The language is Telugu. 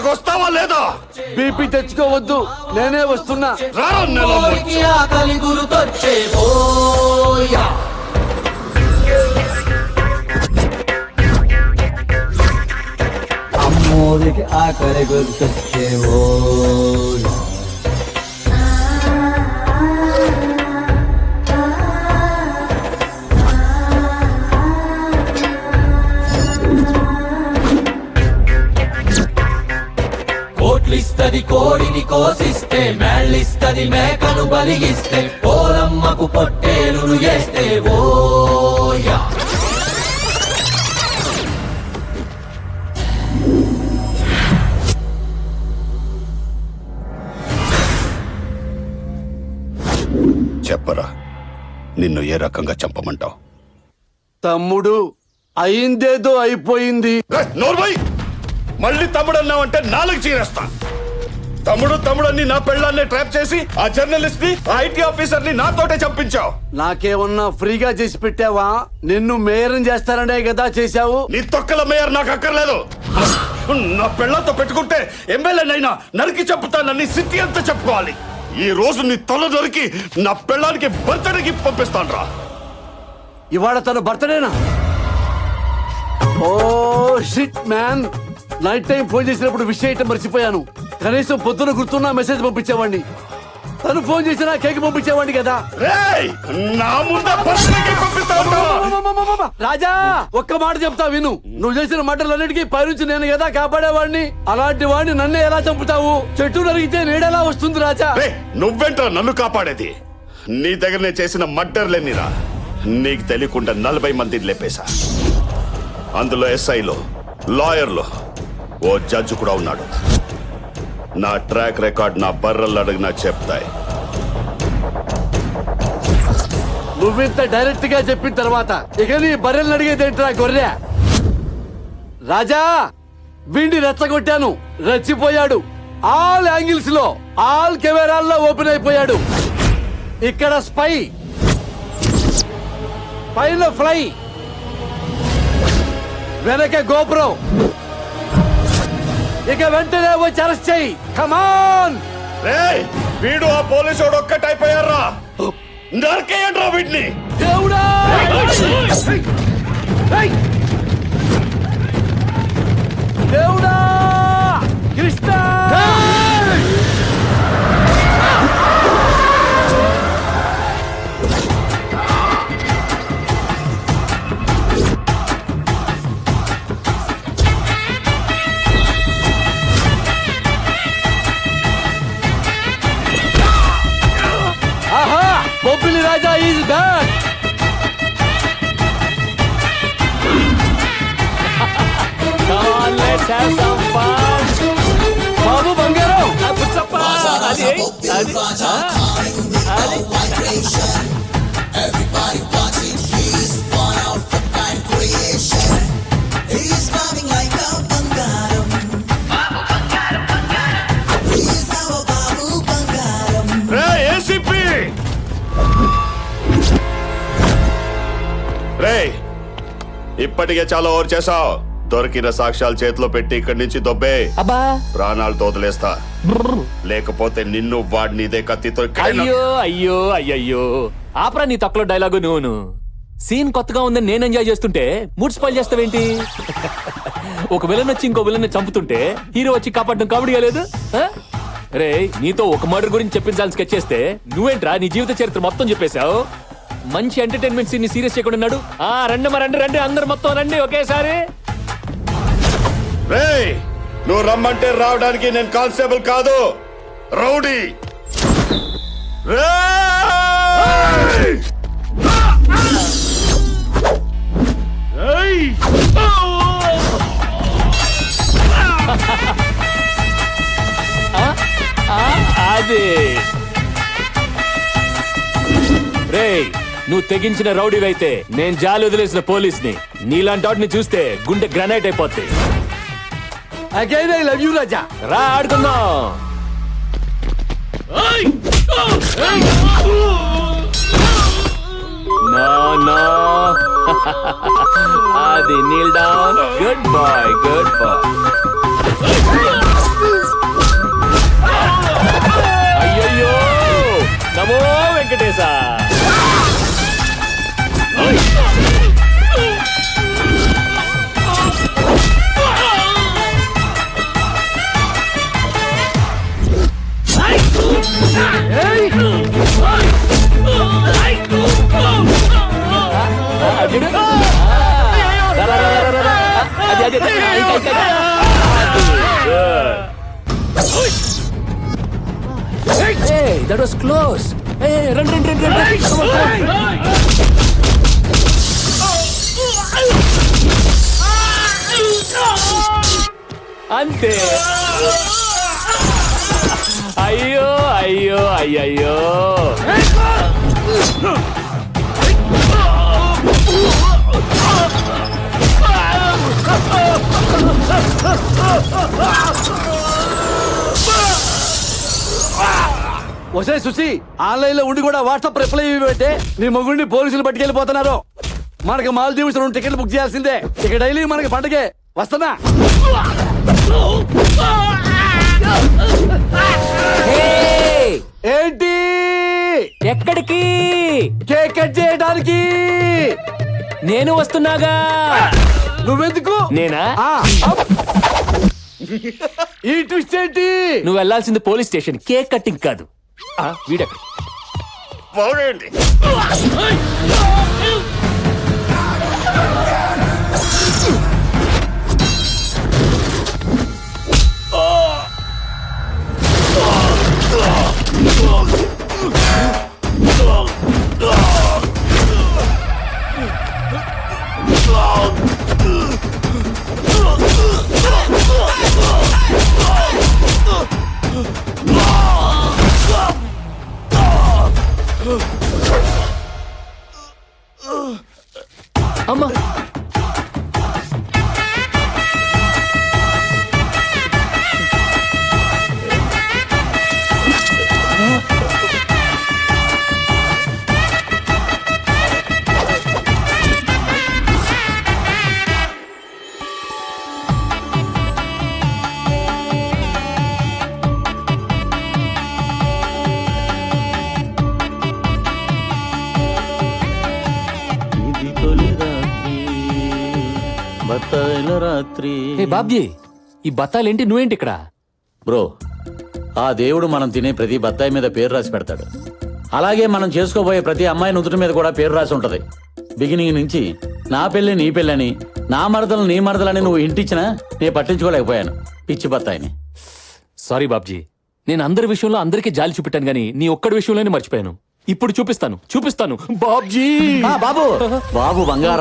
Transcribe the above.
ఇక్కడికి వస్తావా లేదా? బీపీ తెచ్చుకోవద్దు, నేనే వస్తున్నా. ఆకలి గురుతొచ్చే పోయా అమ్మోరికి ఆకలి గుర్తొచ్చే పోయా కోట్లిస్తది కోడిని కోసిస్తే, మేళ్ళిస్తది మేకను బలిగిస్తే, పోలమ్మకు పొట్టేలును చేస్తే ఓయా. చెప్పరా, నిన్ను ఏ రకంగా చంపమంటావు? తమ్ముడు, అయిందేదో అయిపోయింది. నోర్మై, మళ్ళీ తమ్ముడు అన్నావంటే నాలుగు చీరేస్తా. తమ్ముడు తమ్ముడని నా పెళ్ళాన్ని ట్రాప్ చేసి ఆ జర్నలిస్ట్ ని, ఐటీ ఆఫీసర్ ని నాతోటే చంపించావు. నాకేమన్నా ఫ్రీగా చేసి పెట్టావా? నిన్ను మేయర్ చేస్తారనే కదా చేశావు. నీ తొక్కల మేయర్ నాకు అక్కర్లేదు. నా పెళ్ళంతో పెట్టుకుంటే ఎమ్మెల్యేనైనా నరికి చెప్పుతానని సిద్ధి అంతా చెప్పుకోవాలి. ఈ రోజు నీ తల దొరికి నా పెళ్ళానికి బర్త్డేకి పంపిస్తాను రా. ఇవాళ తన బర్త్డేనా? Oh shit man, night time phone చేసినప్పుడు విష్ చేయటం మర్చిపోయాను. కనీసం పొద్దున గుర్తున్నా మెసేజ్ పంపించేవాడిని. తను ఫోన్ చేసినా కేక్ పంపించేవాడిని కదా. రాజా, ఒక్క మాట చెప్తా విను. నువ్వు చేసిన మాటలన్నిటికీ పైనుంచి నేను కదా కాపాడేవాడిని. అలాంటి వాడిని నన్నే ఎలా చంపుతావు? చెట్టు నరిగితే నీడెలా వస్తుంది రాజా? నువ్వేంట్రా నన్ను కాపాడేది? నీ దగ్గర నేను చేసిన మర్డర్లేనిరా. నీకు తెలియకుండా 40 మందిని లేపేశా. అందులో ఎస్ఐలో, లాయర్లో, ఓ జడ్జి కూడా ఉన్నాడు. నా ట్రాక్ రికార్డ్ నా బర్రలు అడిగినా చెప్తాయి. నువ్వింత డైరెక్ట్ గా చెప్పిన తర్వాత ఇక నీ బర్రెల్ని అడిగేదేంట్రా గొర్రె? రాజా, వీడిని రెచ్చగొట్టాను, రెచ్చిపోయాడు. ఆల్ యాంగిల్స్ లో, ఆల్ కెమెరాల్లో ఓపెన్ అయిపోయాడు. ఇక్కడ స్పై, పైన ఫ్లై, వెనక గోపురం. ఇక వెంటనే వచ్చి అరెస్ట్ చెయ్యి. కమాన్. వీడు ఆ పోలీసు ఒక్కటైపోయారా? నరికేయండ్రా వీడిని. దేవుడా, దేవుడా, Krishna. Bobili Raja is back. Come on, let's have some fun. Babu Bangaram, Puchappa, Adi. Everybody watching, he's one of a kind creation. He's coming like a Bangaram. Babu Bangaram, Bangaram. He's our Babu Bangaram. Hey, ACP! ఇప్పటికే చాలా ఓవర్ చేసావు. దొరికిన సాక్ష్యాలు చేతిలో పెట్టి ఇక్కడి నుంచి దొబ్బే. ప్రాణాలతో వదిలేస్తా, లేకపోతే నిన్ను వాడిని ఇదే కత్తితో. అయ్యో అయ్యో అయ్యయ్యో, ఆపరా నీ తక్కువ డైలాగు. నువ్వు సీన్ కొత్తగా ఉందని నేను ఎంజాయ్ చేస్తుంటే మూడ్ స్పాయిల్ చేస్తావేంటి? ఒక విలన్ వచ్చి ఇంకో విలన్ చంపుతుంటే హీరో వచ్చి కాపాడడం కామెడీగా లేదు? రే, నీతో ఒక మర్డర్ గురించి చెప్పించాలని స్కెచ్ చేస్తే నువ్వేంట్రా నీ జీవిత చరిత్ర మొత్తం చెప్పేశావు. మంచి ఎంటర్టైన్మెంట్ సీన్ ని సీరియస్ చేయకుండా ఉన్నాడు. రండి రండి రండి, అందరు మొత్తం రండి ఒకేసారి. నువ్వు రమ్మంటే రావడానికి నేను కానిస్టేబుల్ కాదు, రౌడీ. అదే రే, నువ్వు తెగించిన రౌడీవైతే నేను జాలి వదిలేసిన పోలీస్ని. నీలాంటి వాటిని చూస్తే గుండె గ్రనైట్ అయిపోద్ది. Again I love you, Raja. రా ఆడుకుందాం. No, no. Adi, kneel down. Good boy, good boy. చూడు. రా, రా, రా, రా, రా, రా. అది, అది, అది. ఇంకా. Hey, that was close. Hey, run. Come on. అంతే. అయ్యో. వసే సుసి ఆన్లైన్ లో ఉండి కూడా వాట్సాప్ రిప్లై ఇవ్వంటే నీ మొగుడిని పోలీసులు పట్టుకెళ్ళిపోతున్నారు. మనకి మాల్దీవ్స్ 2 టికెట్లు బుక్ చేయాల్సిందే. ఇక డైలీ మనకి పండగే. వస్తున్నా. Hey, ఏంటి ఎక్కడికి? కేక్ కట్ చేయడానికి? నేను వస్తున్నాగా. నువ్వెందుకు? నేనా? ఆ. ఈ ట్విస్ట్ ఏంటి? నువ్వు వెళ్ళాల్సింది పోలీస్ స్టేషన్, కేక్ కట్టింగ్ కాదు. వీడెక్కడ? పోగండి. అమ్మా. ఏ బాబ్జీ, ఈ బత్తాలేంటి, నువ్వేంటి ఇక్కడ? బ్రో, ఆ దేవుడు మనం తినే ప్రతి బత్తాయి మీద పేరు రాసి పెడతాడు. అలాగే మనం చేసుకోబోయే ప్రతి అమ్మాయి నుదుటి మీద కూడా పేరు రాసి ఉంటది. బిగినింగ్ నుంచి నా పెళ్లి నీ పెళ్ళని, నా మరదలు నీ మరదలని నువ్వు ఇంటిచ్చినా నేను పట్టించుకోలేకపోయాను. పిచ్చి బత్తాయిని. సారీ బాబ్జీ, నేను అందరి విషయంలో అందరికీ జాలి చూపెట్టాను గానీ నీ ఒక్కడి విషయంలోనే మర్చిపోయాను. ఇప్పుడు చూపిస్తాను బాబ్జీ. బాబు బంగారం.